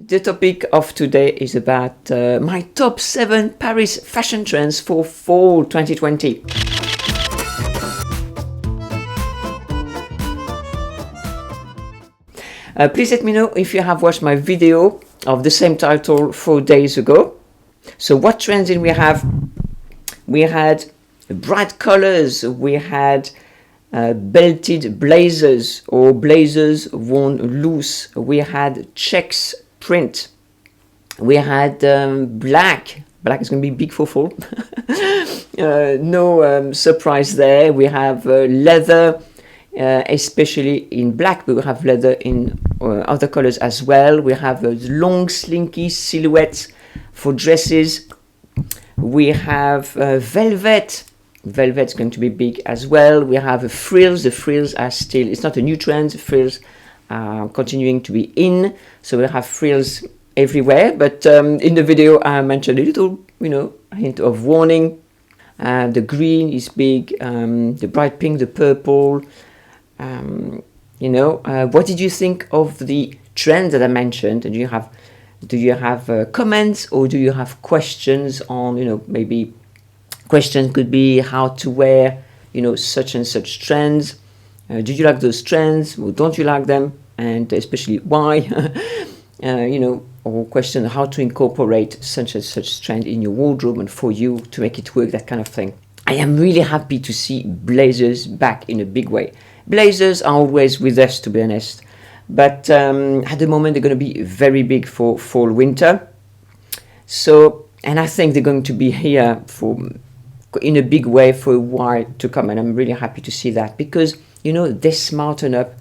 The topic of today is about my top 7 Paris fashion trends for fall 2020. Please let me know if you have watched my video of the same title 4 days ago. So what trends did we have? We had bright colors, we had belted blazers or blazers worn loose, we had checks print, we had black is going to be big for fall. No surprise there. We have leather, especially in black, but we have leather in other colors as well. We have long slinky silhouettes for dresses. We have velvet. Velvet's going to be big as well. We have frills. The frills are still, it's not a new trend. The frills are continuing to be in. So we have frills everywhere. But in the video, I mentioned a little, hint of warning. The green is big. The bright pink, the purple. What did you think of the trends that I mentioned? And do you have comments, or do you have questions on, maybe questions could be how to wear, such and such trends. Do you like those trends, or don't you like them? And especially why? Or question how to incorporate such and such trend in your wardrobe and for you to make it work, that kind of thing. I am really happy to see blazers back in a big way. Blazers are always with us, to be honest. But at the moment, they're going to be very big for fall, winter. So, and I think they're going to be here in a big way for a while to come. And I'm really happy to see that because, they smarten up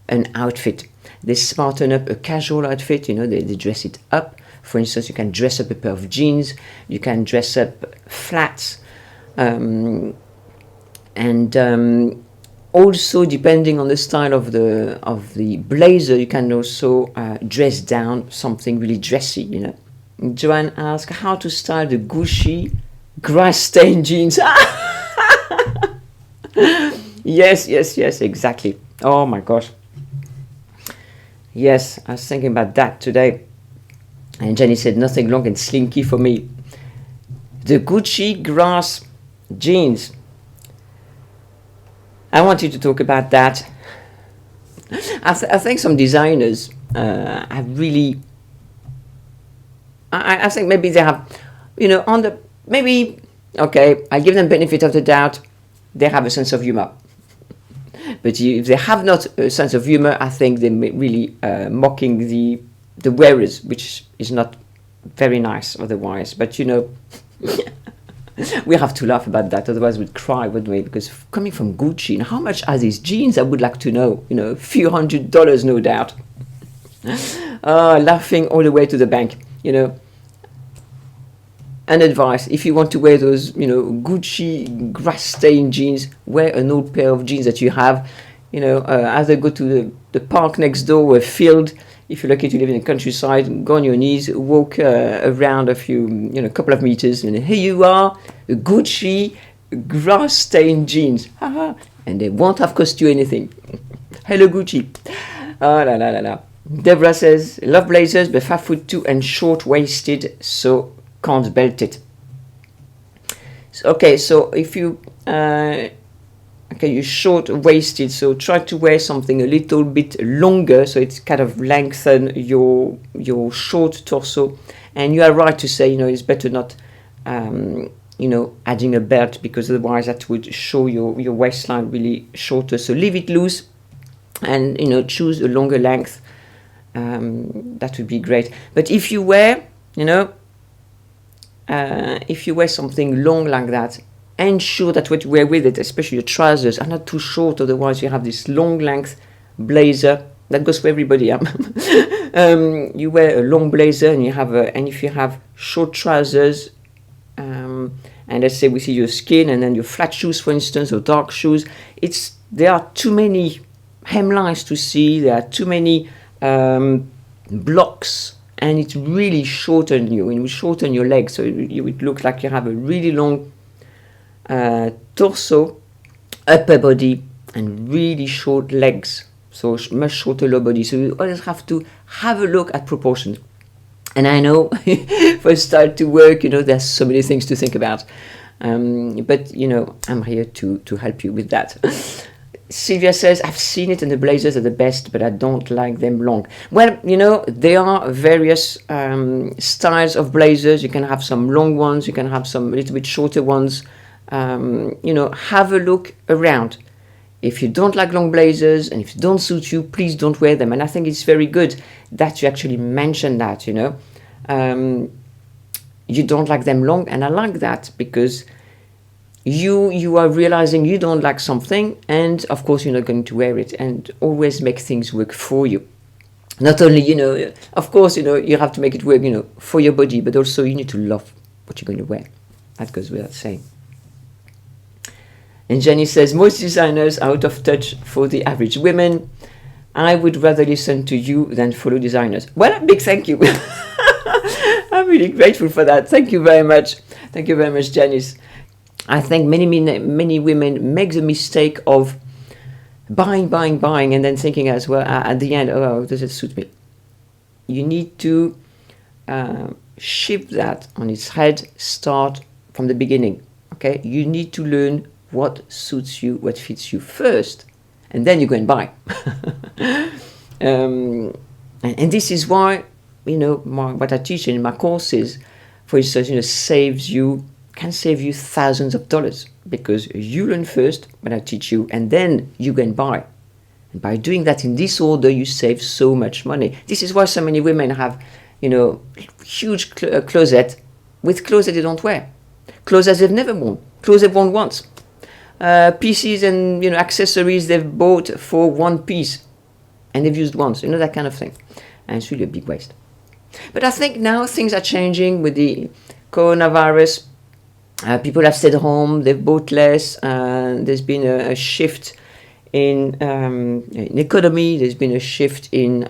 an outfit. They smarten up a casual outfit, they dress it up. For instance, you can dress up a pair of jeans. You can dress up flats. Also, depending on the style of the blazer, you can also dress down something really dressy, Joanne asked how to style the Gucci grass-stained jeans. Yes, exactly. Oh my gosh. Yes, I was thinking about that today. And Jenny said, nothing long and slinky for me. The Gucci grass jeans. I want you to talk about that. I think some designers have really... I think maybe they have, okay, I give them benefit of the doubt. They have a sense of humor. But if they have not a sense of humor, I think they're really mocking the wearers, which is not very nice otherwise. But, we have to laugh about that, otherwise we'd cry, wouldn't we? Because coming from Gucci, how much are these jeans? I would like to know. A few $100s, no doubt. Laughing all the way to the bank. An advice: if you want to wear those, Gucci grass-stained jeans, wear an old pair of jeans that you have. Either go to the park next door or a field. If you're lucky to live in the countryside, go on your knees, walk around a few, couple of meters, and here you are, Gucci grass-stained jeans. And they won't have cost you anything. Hello, Gucci. La. Deborah says, love blazers, but 5'2" and short-waisted, so can't belt it. So if you... you're short-waisted, so try to wear something a little bit longer, so it's kind of lengthen your short torso. And you are right to say, it's better not, adding a belt, because otherwise that would show your waistline really shorter. So leave it loose, and choose a longer length. That would be great. But if you wear, something long like that, ensure that what you wear with it, especially your trousers, are not too short. Otherwise, you have this long length blazer that goes for everybody. You wear a long blazer, and if you have short trousers, and let's say we see your skin, and then your flat shoes, for instance, or dark shoes, there are too many hemlines to see. There are too many blocks, and it really shorten you. It will shorten your legs, so you would look like you have a really long torso, upper body, and really short legs, so much shorter lower body. So you always have to have a look at proportions. And I know for a start to work, there's so many things to think about. But, I'm here to help you with that. Sylvia says, I've seen it and the blazers are the best, but I don't like them long. Well, there are various styles of blazers. You can have some long ones. You can have some a little bit shorter ones. Have a look around. If you don't like long blazers and if it don't suit you, please don't wear them. And I think it's very good that you actually mentioned that, you don't like them long. And I like that because you are realizing you don't like something, and of course you're not going to wear it, and always make things work for you. Not only, of course, you have to make it work, for your body, but also you need to love what you're going to wear. That goes without saying. And Jenny says, most designers are out of touch for the average women. I would rather listen to you than follow designers. Well, a big thank you. I'm really grateful for that. Thank you very much. Thank you very much, Janice. I think many women make the mistake of buying, and then thinking as well at the end, oh, does it suit me? You need to shift that on its head, start from the beginning, okay? You need to learn what suits you, what fits you first, and then you go and buy. And this is why, what I teach in my courses, for instance, can save you thousands of dollars, because you learn first when I teach you, and then you go and buy. And by doing that in this order, you save so much money. This is why so many women have, huge closet with clothes that they don't wear, clothes that they've never worn, clothes they've worn once, pieces and accessories they've bought for one piece, and they've used once, that kind of thing, and it's really a big waste. But I think now things are changing with the coronavirus. People have stayed home, they've bought less, there's been a shift in economy, there's been a shift in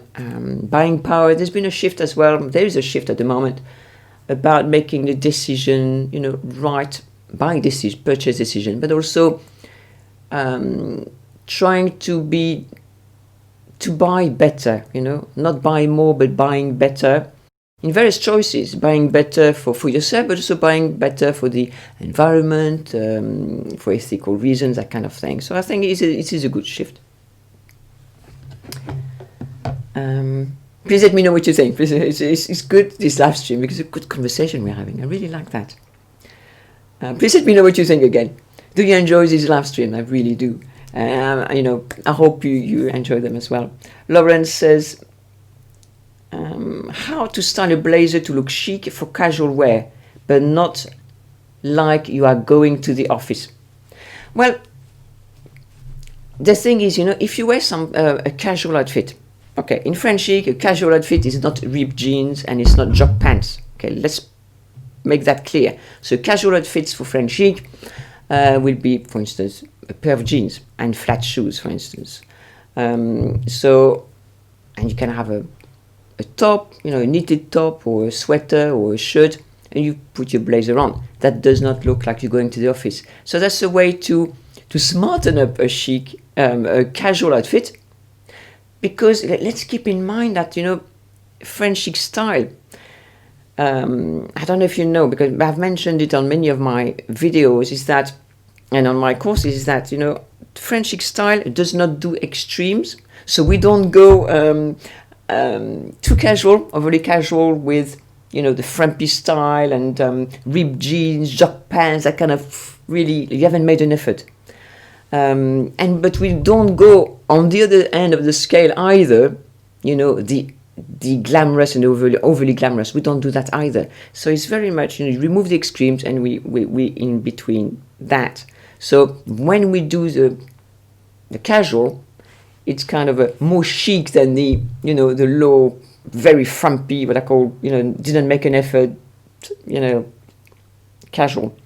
buying power, there's been a shift as well, there is a shift at the moment about making the decision, right, buying decision, purchase decision, but also trying to buy better, not buying more, but buying better. In various choices, buying better for yourself, but also buying better for the environment, for ethical reasons, that kind of thing. So I think it is a good shift. Please let me know what you think. It's good, this live stream, because it's a good conversation we're having. I really like that. Please let me know what you think again. Do you enjoy this live stream? I really do. I hope you enjoy them as well. Lawrence says, how to style a blazer to look chic for casual wear, but not like you are going to the office. Well, the thing is, if you wear a casual outfit, okay, in French chic, a casual outfit is not ripped jeans and it's not jog pants. Okay, let's make that clear. So casual outfits for French chic will be, for instance, a pair of jeans and flat shoes, for instance. And you can have a top, a knitted top or a sweater or a shirt, and you put your blazer on. That does not look like you're going to the office. So that's a way to smarten up a chic, a casual outfit, because let's keep in mind that, French chic style, I don't know if you know, because I've mentioned it on many of my videos, and on my courses, is that, French chic style does not do extremes. So we don't go too casual, overly casual with, the frumpy style and ripped jeans, jog pants, that kind of really, you haven't made an effort. But we don't go on the other end of the scale either, the glamorous and overly glamorous. We don't do that either. So it's very much, you remove the extremes and we in between that. So when we do the casual, it's kind of a more chic than the low, very frumpy, what I call, didn't make an effort, casual.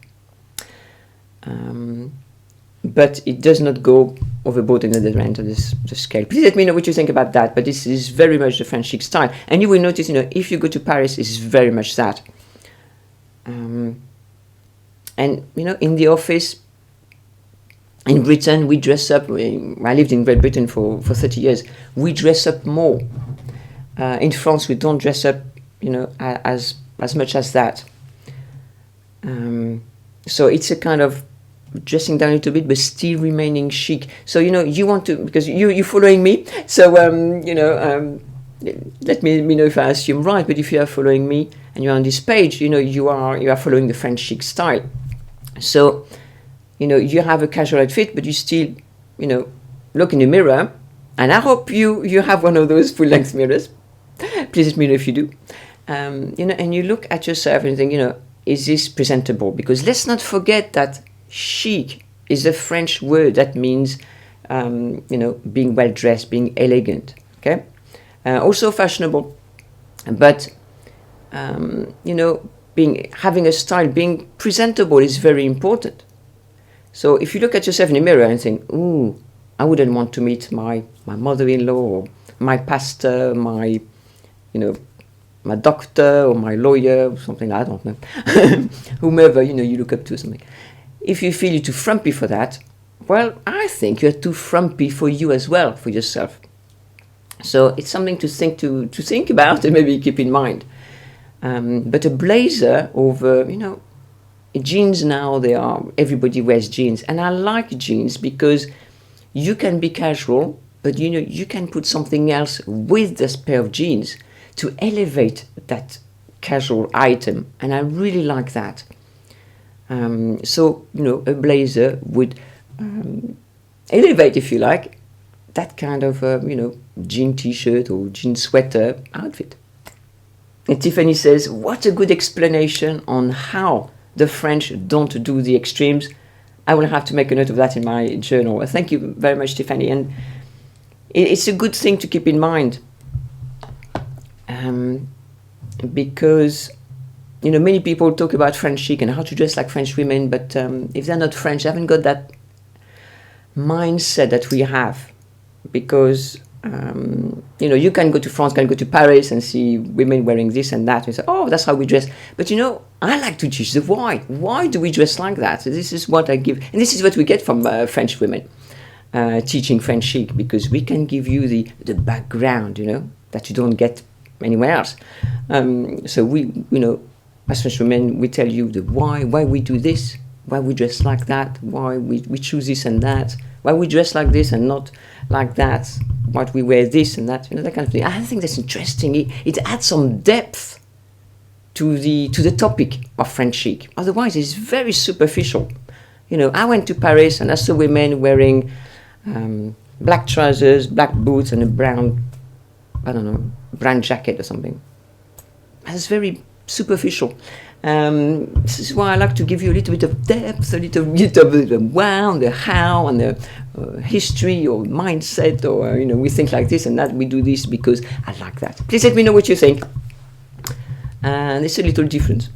But it does not go overboard in the other end of the scale. Please let me know what you think about that, but this is very much the French chic style. And you will notice, if you go to Paris, it's very much that. And, in the office, in Britain, we dress up. I lived in Great Britain for 30 years. We dress up more. In France, we don't dress up you know, as much as that. So it's a kind of dressing down a little bit, but still remaining chic. So, you know, you want to, because you're following me, so, you know, let me know if I assume right, but if you are following me and you're on this page, you know, you are following the French chic style. So, you know, you have a casual outfit, but you still, you know, look in the mirror, and I hope you have one of those full-length mirrors. Please let me know if you do. You know, and you look at yourself and think, you know, is this presentable? Because let's not forget that chic is a French word that means, you know, being well dressed, being elegant. Okay, also fashionable, but you know, having a style, being presentable is very important. So if you look at yourself in the mirror and think, ooh, I wouldn't want to meet my mother-in-law, or my pastor, my, you know, my doctor or my lawyer or something, I don't know, whomever, you know, you look up to something. If you feel you're too frumpy for that, well, I think you're too frumpy for you as well, for yourself. So it's something to think about and maybe keep in mind. But a blazer over, you know, jeans now, everybody wears jeans, and I like jeans because you can be casual, but you know, you can put something else with this pair of jeans to elevate that casual item, and I really like that. So, you know, a blazer would elevate, if you like, that kind of, you know, jean t-shirt or jean sweater outfit. And Tiffany says, what a good explanation on how the French don't do the extremes. I will have to make a note of that in my journal. Thank you very much, Tiffany. And it's a good thing to keep in mind. Because, you know, many people talk about French chic and how to dress like French women, but if they're not French, they haven't got that mindset that we have. Because, you know, you can go to France, can go to Paris and see women wearing this and that, and say, oh, that's how we dress. But, you know, I like to teach the why. Why do we dress like that? So this is what I give, and this is what we get from French women teaching French chic, because we can give you the background, you know, that you don't get anywhere else. So we, you know, as French women, we tell you the why we do this, why we dress like that, why we choose this and that, why we dress like this and not like that, why we wear this and that, you know, that kind of thing. I think that's interesting. It adds some depth to the topic of French chic. Otherwise, it's very superficial. You know, I went to Paris and I saw women wearing black trousers, black boots, and a brown, I don't know, brown jacket or something. That's very superficial. This is why I like to give you a little bit of depth, a little bit of the wow, the how, and the history or mindset, or, you know, we think like this and that, we do this because I like that. Please let me know what you think. And it's a little different.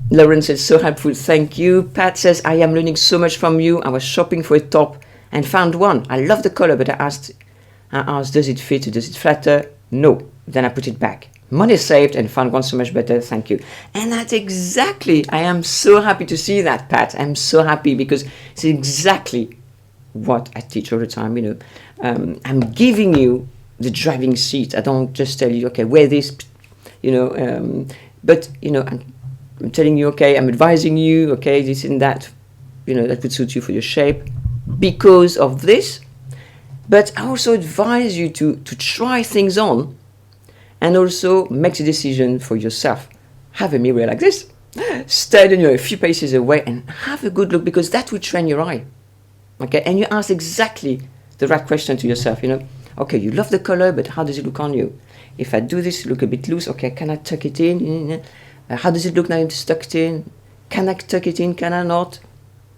Lauren says, so helpful, thank you. Pat says, I am learning so much from you. I was shopping for a top and found one. I love the color, but I asked, does it fit? Does it flatter? No. Then I put it back. Money saved and found one so much better. Thank you. And that's exactly, I am so happy to see that, Pat. I'm so happy because it's exactly what I teach all the time. You know, I'm giving you the driving seat. I don't just tell you, okay, wear this, you know, but, you know, I'm telling you, okay, I'm advising you, okay, this and that, you know, that would suit you for your shape because of this. But I also advise you to try things on and also make the decision for yourself. Have a mirror like this, stand, you know, a few paces away and have a good look, because that will train your eye. Okay, and you ask exactly the right question to yourself, you know, okay, you love the color, but how does it look on you? If I do this, look a bit loose, okay, can I tuck it in? How does it look now it's tucked in? Can I tuck it in, can I not?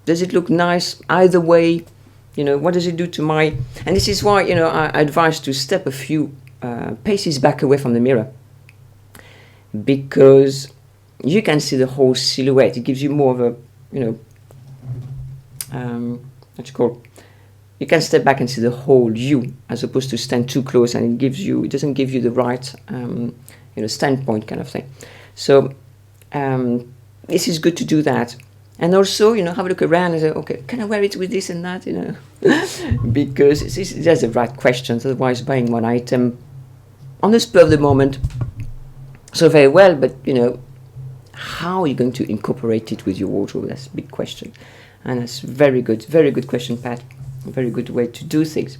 Does it look nice either way? You know, what does it do to my... And this is why, you know, I advise to step a few paces back away from the mirror, because you can see the whole silhouette. It gives you more of a, you know, what you call, you can step back and see the whole you, as opposed to stand too close, and it doesn't give you the right, you know, standpoint kind of thing. So this is good to do that. And also, you know, have a look around and say, okay, can I wear it with this and that, you know? Because there's the right questions. Otherwise, buying one item on the spur of the moment, So very well, but you know, how are you going to incorporate it with your wardrobe? That's a big question. And that's very good question, Pat. A very good way to do things.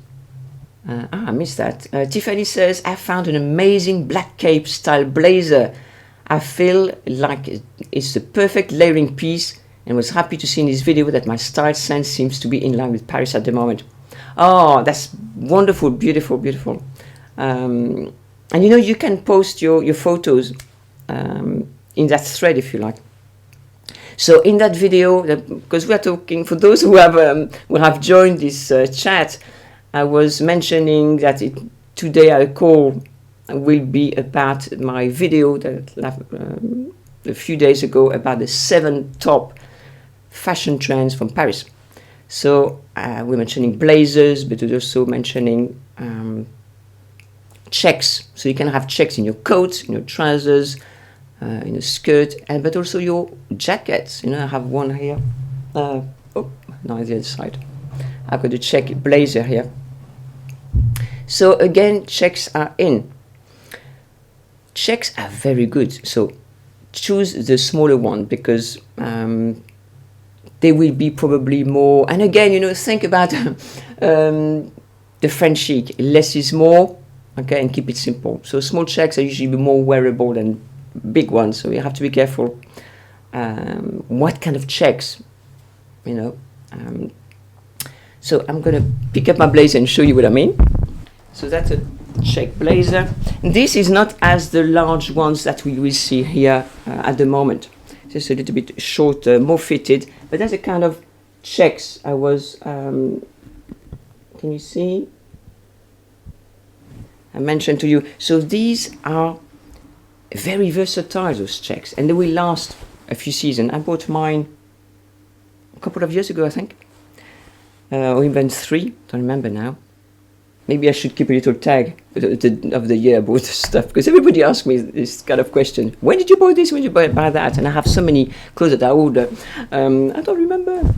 I missed that. Tiffany says, I found an amazing black cape style blazer. I feel like it's the perfect layering piece and was happy to see in this video that my style sense seems to be in line with Paris at the moment. Oh, that's wonderful, beautiful, beautiful. And you know, you can post your photos in that thread if you like. So in that video, because we are talking, for those who have joined this chat, I was mentioning that today our call will be about my video that a few days ago about the 7 top fashion trends from Paris. So we're mentioning blazers, but we're also mentioning checks. So you can have checks in your coat, in your trousers, in a skirt, but also your jackets. You know, I have one here. Oh, no, the other side. I've got a check blazer here. So again, checks are in. Checks are very good. So choose the smaller one because they will be probably more. And again, you know, think about the French chic. Less is more. Okay, and keep it simple. So small checks are usually more wearable than big ones. So you have to be careful. What kind of checks, you know. So I'm gonna pick up my blazer and show you what I mean. So that's a check blazer. This is not as the large ones that we will see here at the moment. Just a little bit shorter, more fitted, but that's a kind of checks. I was, can you see? I mentioned to you. So these are very versatile, those checks, and they will last a few seasons. I bought mine a couple of years ago, I think, or even 3. Don't remember now. Maybe I should keep a little tag of the year I bought stuff, because everybody asks me this kind of question. When did you buy this? When did you buy that? And I have so many clothes that I order. I don't remember.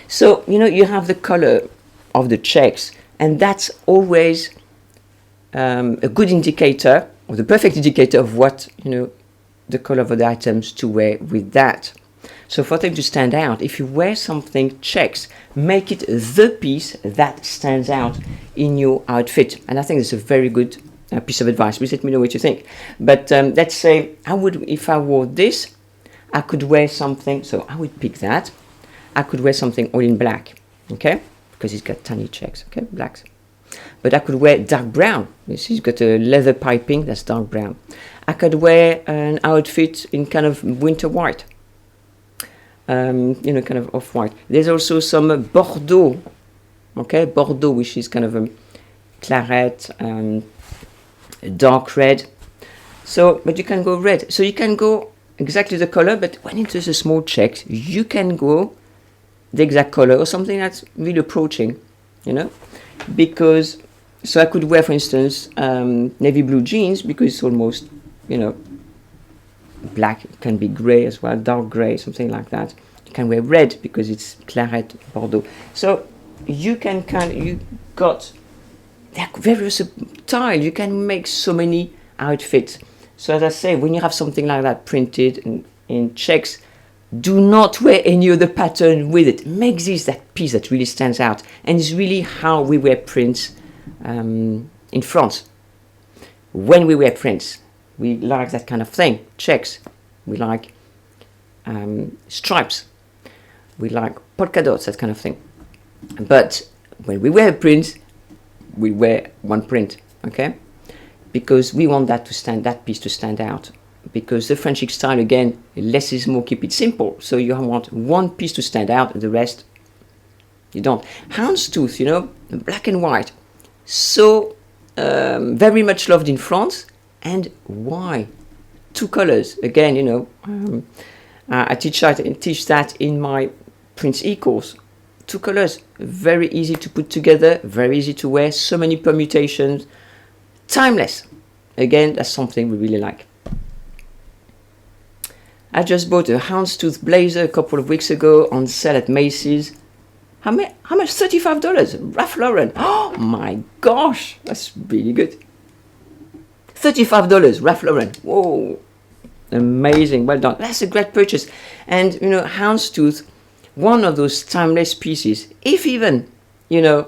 So, you know, you have the color of the checks, and that's always a good indicator, or the perfect indicator of what, you know, the color of the items to wear with that. So for them to stand out, if you wear something checks, make it the piece that stands out in your outfit. And I think it's a very good piece of advice. Please let me know what you think. But let's say if I wore this, I could wear something. So I would pick that. I could wear something all in black, okay? Because it's got tiny checks, okay, blacks. But I could wear dark brown. This has got a leather piping, that's dark brown. I could wear an outfit in kind of winter white. You know, kind of off-white. There's also some Bordeaux, okay? Bordeaux, which is kind of a claret, dark red. So, but you can go red. So you can go exactly the color, but when it is a small check, you can go the exact color or something that's really approaching, you know? Because, so I could wear, for instance, navy blue jeans because it's almost, you know, black. It can be gray as well, dark gray, something like that. You can wear red because it's claret Bordeaux. So you can they're very versatile. You can make so many outfits. So as I say, when you have something like that printed in checks, do not wear any other pattern with it. Make this that piece that really stands out, and it's really how we wear prints in France. When we wear prints, we like that kind of thing. Checks. We like stripes. We like polka dots, that kind of thing. But when we wear prints, we wear one print, okay? Because we want that piece to stand out. Because the French chic style, again, less is more, keep it simple. So you want one piece to stand out, and the rest you don't. Houndstooth, you know, black and white. So very much loved in France. And why? 2 colors. Again, you know, I teach that in my Prince E course. 2 colors, very easy to put together, very easy to wear, so many permutations, timeless. Again, that's something we really like. I just bought a houndstooth blazer a couple of weeks ago on sale at Macy's. How much? $35. Ralph Lauren. Oh my gosh, that's really good. $35, Ralph Lauren. Whoa, amazing, well done. That's a great purchase. And you know, houndstooth, one of those timeless pieces. If even, you know,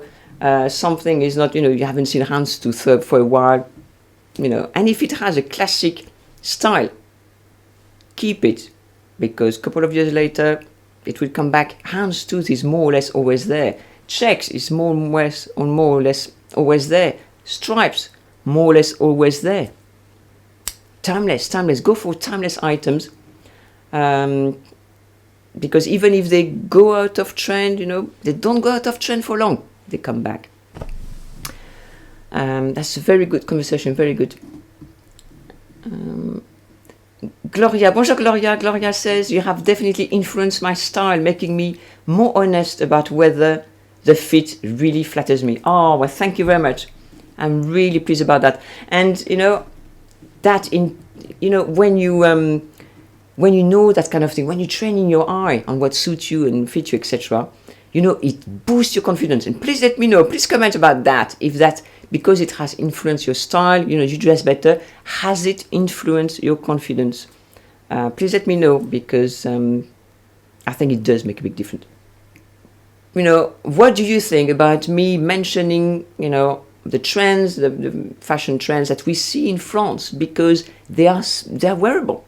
something is not, you know, you haven't seen houndstooth for a while, you know, and if it has a classic style, keep it, because a couple of years later it will come back. Houndstooth is more or less always there. Checks is more or less always there. Stripes, more or less always there. Timeless. Go for timeless items, because even if they go out of trend, you know, they don't go out of trend for long. They come back. That's a very good conversation. Very good. Gloria, bonjour Gloria. Gloria says, you have definitely influenced my style, making me more honest about whether the fit really flatters me. Oh, well, thank you very much. I'm really pleased about that. And you know, that in, you know, when you know that kind of thing, when you train in your eye on what suits you and fits you, etc., you know, it boosts your confidence. And please let me know, please comment about that, if that, because it has influenced your style, you know, you dress better, has it influenced your confidence? Please let me know, because I think it does make a big difference. You know, what do you think about me mentioning, you know, the trends, the fashion trends that we see in France, because they're wearable,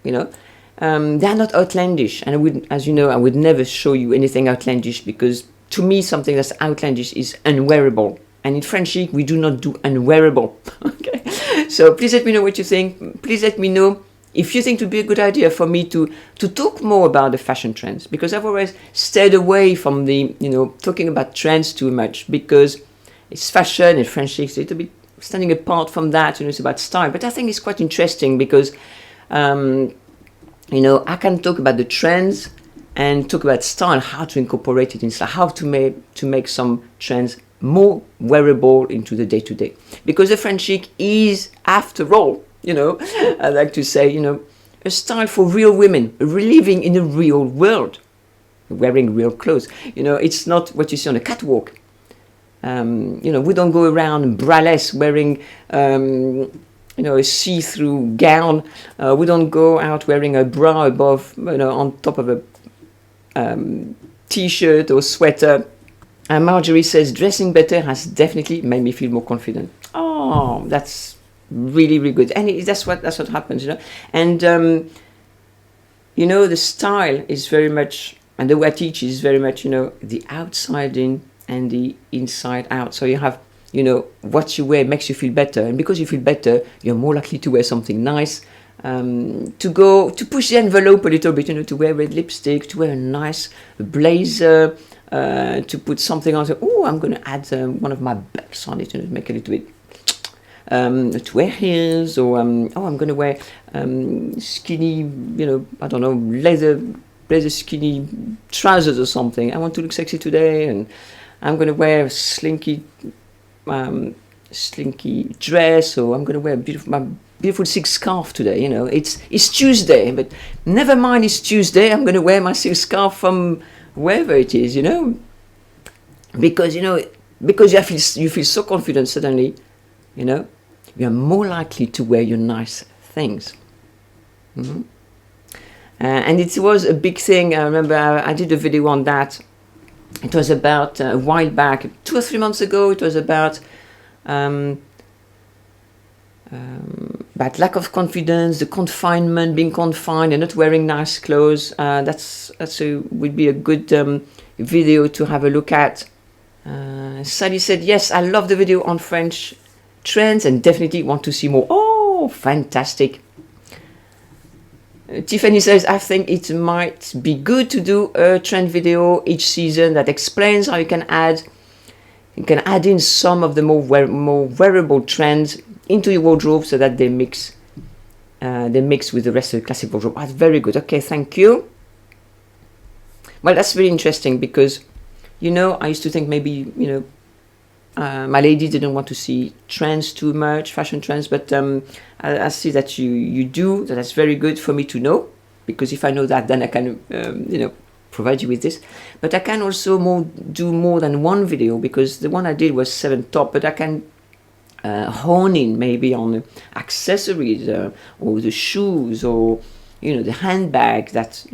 you know, they're not outlandish. And I would, as you know, I would never show you anything outlandish, because to me, something that's outlandish is unwearable. And in French Chic, we do not do unwearable. Okay, so please let me know what you think. Please let me know if you think it would be a good idea for me to talk more about the fashion trends, because I've always stayed away from the, you know, talking about trends too much, because it's fashion and French Chic, so it's a bit standing apart from that, you know, it's about style. But I think it's quite interesting because, you know, I can talk about the trends and talk about style, how to incorporate it in style, how to make some trends more wearable into the day-to-day. Because the French Chic is, after all, you know, I like to say, you know, a style for real women, living in a real world, wearing real clothes. You know, it's not what you see on a catwalk. You know, we don't go around braless wearing, you know, a see-through gown. We don't go out wearing a bra above, you know, on top of a t-shirt or sweater. Marjorie says, dressing better has definitely made me feel more confident. Oh, that's really, really good. And that's what happens, you know. And, you know, the style is very much, and the way I teach is very much, you know, the outside in and the inside out. So you have, you know, what you wear makes you feel better. And because you feel better, you're more likely to wear something nice, to push the envelope a little bit, you know, to wear red lipstick, to wear a nice blazer, to put something on. So, oh, I'm going to add one of my belts on it, you know, to make a little bit, to wear heels, or oh, I'm going to wear skinny, you know, I don't know, leather skinny trousers or something. I want to look sexy today, and I'm going to wear a slinky dress, or I'm going to wear my beautiful silk scarf today. You know, it's Tuesday, but never mind, it's Tuesday. I'm going to wear my silk scarf from wherever it is, you know, because, you know, because you feel so confident suddenly, you know, you are more likely to wear your nice things. Mm-hmm. And it was a big thing. I remember I did a video on that. It was about a while back, 2 or 3 months ago. It was about lack of confidence, the confinement, being confined and not wearing nice clothes. Would be a good video to have a look at. Sally said, yes, I love the video on French trends and definitely want to see more. Oh, fantastic. Tiffany says, I think it might be good to do a trend video each season that explains how you can add in some of the more wearable trends into your wardrobe so that they mix with the rest of the classic wardrobe. That's very good. Okay, thank you. Well, that's really interesting because, you know, I used to think maybe, you know, my lady didn't want to see trends too much, fashion trends, but I see that you do. That's very good for me to know, because if I know that, then I can, you know, provide you with this. But I can also do more than one video, because the one I did was 7 top, but I honing maybe on the accessories or the shoes, or the handbag, that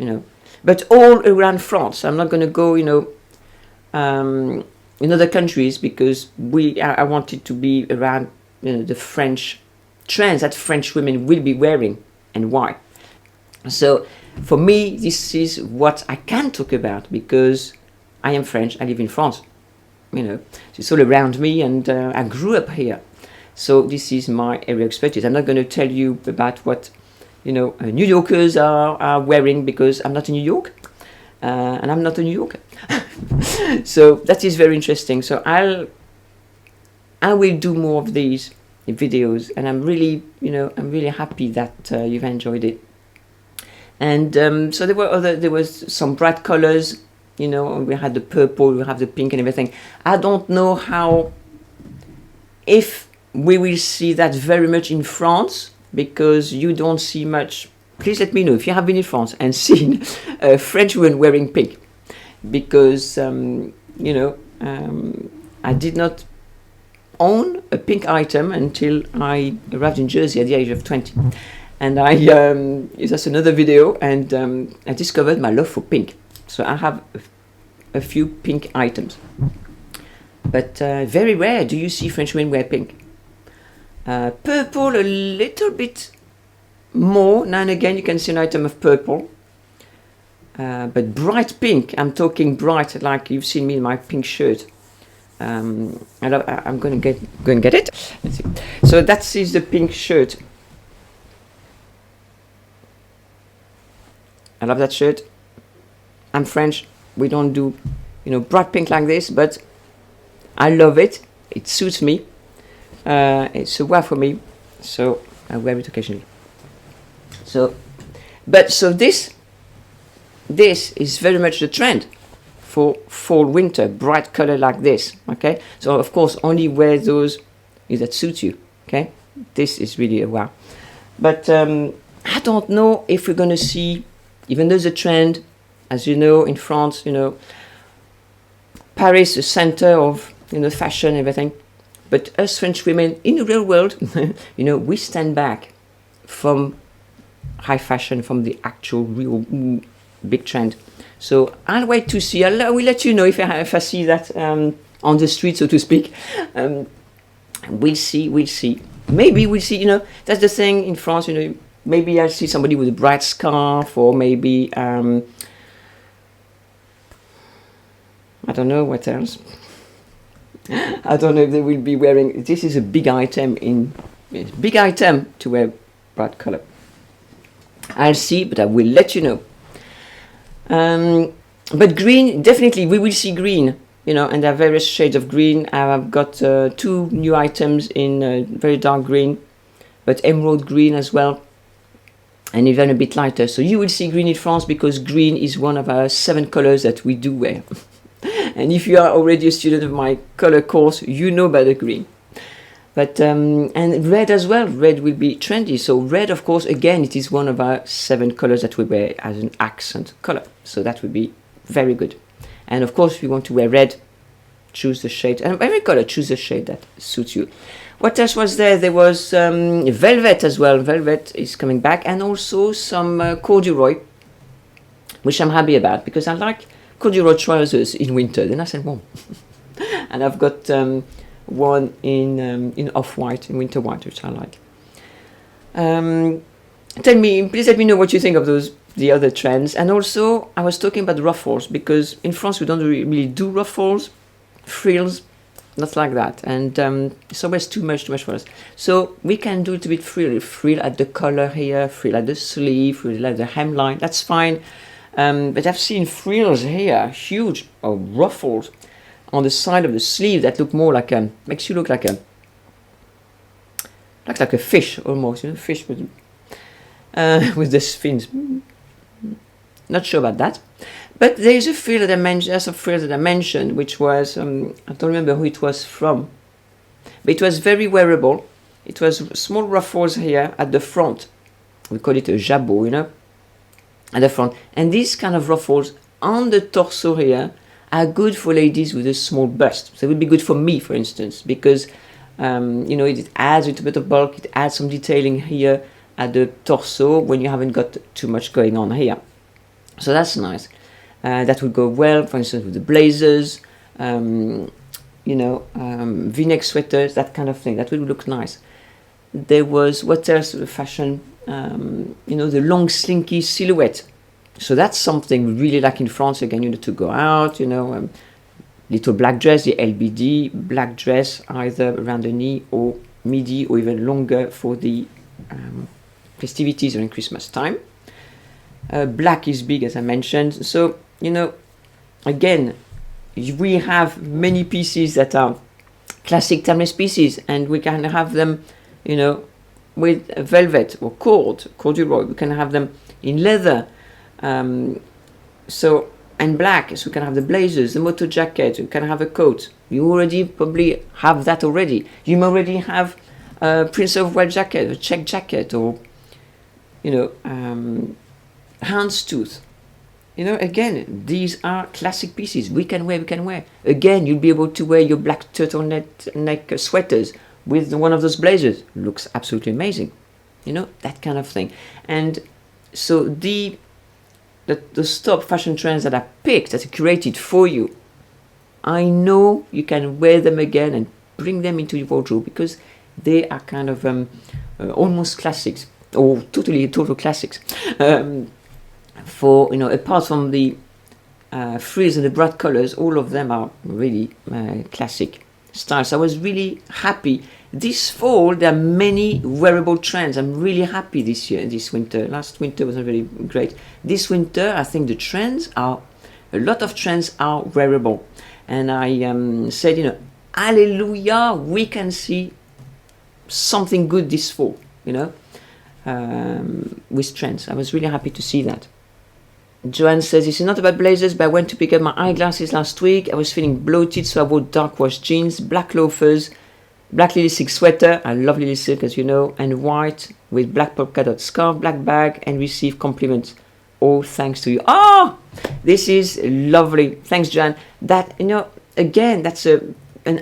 but all around France. I'm not going to go in other countries, because I want it to be around the French trends that French women will be wearing and why. So for me, this is what I can talk about, because I am French, I live in France, it's all around me, and I grew up here. So this is my area of expertise. I'm not going to tell you about what New Yorkers are wearing, because I'm not in New York, and I'm not a New Yorker. So that is very interesting. So I will do more of these videos, and I'm really happy that you've enjoyed it. And so there was some bright colors. We had the purple, we have the pink and everything. I don't know if we will see that very much in France, because you don't see much. Please let me know if you have been in France and seen French women wearing pink, because I did not own a pink item until I arrived in Jersey at the age of 20. And that's another video, and I discovered my love for pink. So I have a few pink items, but very rare do you see French women wear pink. Purple a little bit more. Now and again you can see an item of purple, but bright pink, I'm talking bright, like you've seen me in my pink shirt. I'm going to go and get it. Let's see. So that is the pink shirt. I love that shirt. I'm French. We don't do, bright pink like this, but I love it. It suits me. It's a wow for me, so I wear it occasionally. So this is very much the trend for fall winter, bright color like this. Okay, so of course only wear those that suit you. Okay, this is really a wow. But I don't know if we're going to see, even though there's a trend, as you know, in France, Paris, the center of fashion and everything. But us French women in the real world, we stand back from high fashion, from the actual real big trend. So I'll wait to see. I will let you know if I see that on the street, so to speak. We'll see. Maybe we'll see. That's the thing in France. Maybe I'll see somebody with a bright scarf, or maybe I don't know what else. I don't know if they will be wearing. This is a big item to wear bright color. I'll see, but I will let you know. But green, definitely we will see green. And there are various shades of green. I've got 2 new items in very dark green, but emerald green as well, and even a bit lighter. So you will see green in France, because green is one of our 7 colors that we do wear. And if you are already a student of my color course, you know about the green. But and red as well. Red will be trendy. So red, of course, again, it is one of our 7 colors that we wear as an accent color. So that would be very good. And of course, if you want to wear red, choose the shade. And every color, choose the shade that suits you. What else was there? There was velvet as well. Velvet is coming back, and also some corduroy, which I'm happy about, because I like corduroy trousers in winter. They're nice and warm. And I've got one in off-white, in winter white, which I like. Please let me know what you think of the other trends. And also, I was talking about ruffles, because in France we don't really do ruffles, frills, not like that. And it's always too much for us. So we can do it a bit frill at the collar here, frill at the sleeve, frill at the hemline. That's fine. But I've seen frills here, huge, or ruffles on the side of the sleeve that look more like makes you look like a fish almost, fish with the fins. Not sure about that, but there is a frill that I mentioned. There's a frill that I mentioned, which was I don't remember who it was from, but it was very wearable. It was small ruffles here at the front. We call it a jabot, at the front. And these kind of ruffles on the torso here are good for ladies with a small bust. So it would be good for me, for instance, because You know, it adds a little bit of bulk, it adds some detailing here at the torso when you haven't got too much going on here. So that's nice. That would go well, for instance, with the blazers, you know, V-neck sweaters, that kind of thing. That would look nice. There was, what else, fashion, you know, the long slinky silhouette. So that's something we really like in France. Again, you know, to go out, you know, little black dress, the LBD, black dress, either around the knee or midi, or even longer for the festivities during Christmas time. Black is big, as I mentioned. So, you know, again, we have many pieces that are classic timeless pieces, and we can have them, you know, with velvet or corduroy. We can have them in leather. So, and black, so we can have the blazers, the moto jacket, we can have a coat. You already probably have that already. You may already have a Prince of Wales jacket, a check jacket, or, you know, houndstooth. You know, again, these are classic pieces. We can wear. Again, you'll be able to wear your black turtleneck sweaters with one of those blazers. Looks absolutely amazing. You know, that kind of thing. And so the top fashion trends that are picked, that are curated for you, I know you can wear them again and bring them into your wardrobe, because they are kind of almost classics, or total classics. For, you know, apart from the frizz and the bright colors, all of them are really classic styles. I was really happy. This fall, there are many wearable trends. I'm really happy this winter. Last winter wasn't really great. This winter, I think a lot of trends are wearable. And I said, you know, hallelujah, we can see something good this fall, you know, with trends. I was really happy to see that. Joanne says, this is not about blazers, but I went to pick up my eyeglasses last week. I was feeling bloated, so I wore dark wash jeans, black loafers, black lily silk sweater, I love lily silk, as you know, and white with black polka dot scarf, black bag, and received compliments. All thanks to you. Oh, this is lovely. Thanks, Joanne. That, you know, again, that's an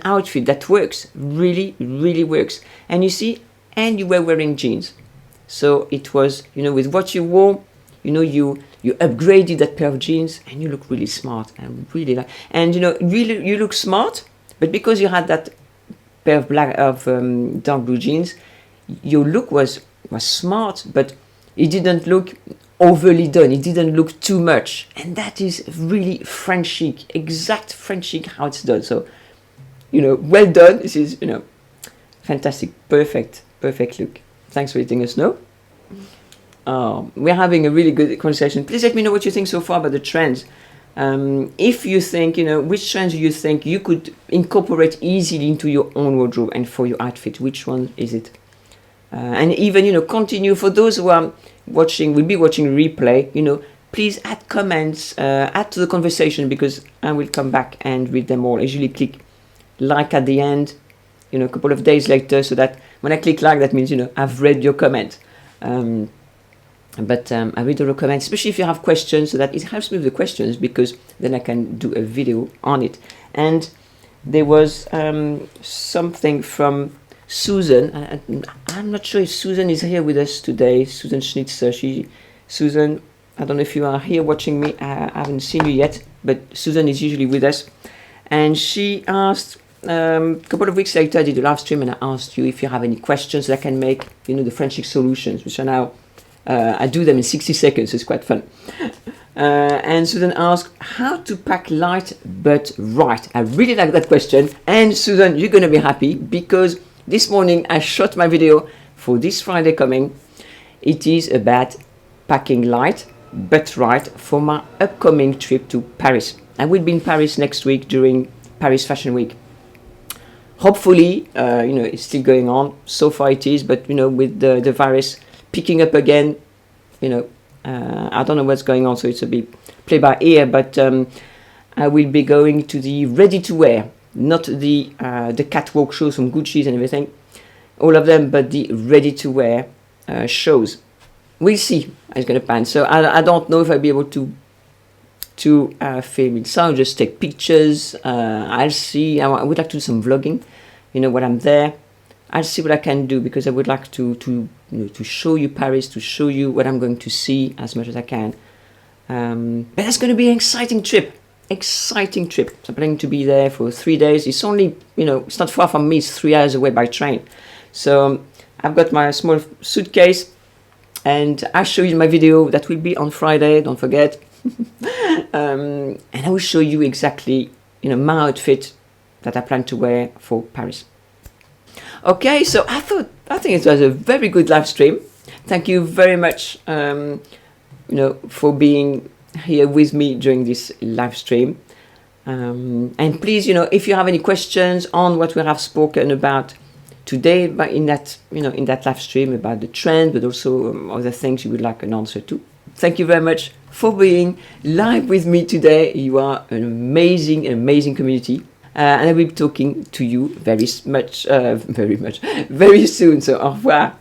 outfit that works, really, really works. And you see, and you were wearing jeans. So it was, you know, with what you wore, you know, you upgraded that pair of jeans, and you look really smart. And really like, and you know, really you look smart, but because you had that pair of dark blue jeans, your look was smart, but it didn't look overly done. It didn't look too much, and that is really French chic, exact French chic how it's done. So, you know, well done. This is, you know, fantastic, perfect look. Thanks for letting us know. We're having a really good conversation. Please let me know what you think so far about the trends. If you think, you know, which trends do you think you could incorporate easily into your own wardrobe and for your outfit? Which one is it? And even, you know, continue for those who are watching, will be watching replay, you know, please add comments, add to the conversation, because I will come back and read them all. I usually click like at the end, you know, a couple of days later, so that when I click like, that means, you know, I've read your comment. But I read all the comments, especially if you have questions, so that it helps me with the questions, because then I can do a video on it. And there was something from Susan. I'm not sure if Susan is here with us today. Susan Schnitzer. Susan, I don't know if you are here watching me. I haven't seen you yet, but Susan is usually with us. And she asked, a couple of weeks later, I did a live stream, and I asked you if you have any questions that I can make, you know, the French chic solutions, which are now, I do them in 60 seconds, so it's quite fun. And Susan asked, how to pack light but right? I really like that question. And Susan, you're going to be happy, because this morning I shot my video for this Friday coming. It is about packing light but right for my upcoming trip to Paris. I will be in Paris next week during Paris Fashion Week. Hopefully, you know, it's still going on. So far it is, but, you know, with the virus picking up again, you know, I don't know what's going on, so it's a bit play by ear, but I will be going to the ready-to-wear, not the catwalk shows from Gucci's and everything, all of them, but the ready-to-wear shows. We'll see how it's going to pan. So I don't know if I'll be able to film it. So I'll just take pictures. I'll see. I would like to do some vlogging, you know, when I'm there. I'll see what I can do, because I would like to show you Paris, to show you what I'm going to see as much as I can. But it's going to be an exciting trip. So I'm planning to be there for 3 days. It's only, it's not far from me. It's 3 hours away by train. So I've got my small suitcase, and I'll show you my video that will be on Friday, don't forget. And I will show you exactly, my outfit that I plan to wear for Paris. Okay, so I think it was a very good live stream. Thank you very much, for being here with me during this live stream. And please, if you have any questions on what we have spoken about today, but in that live stream about the trend, but also other things you would like an answer to. Thank you very much for being live with me today. You are an amazing community. And I will be talking to you very soon. So au revoir.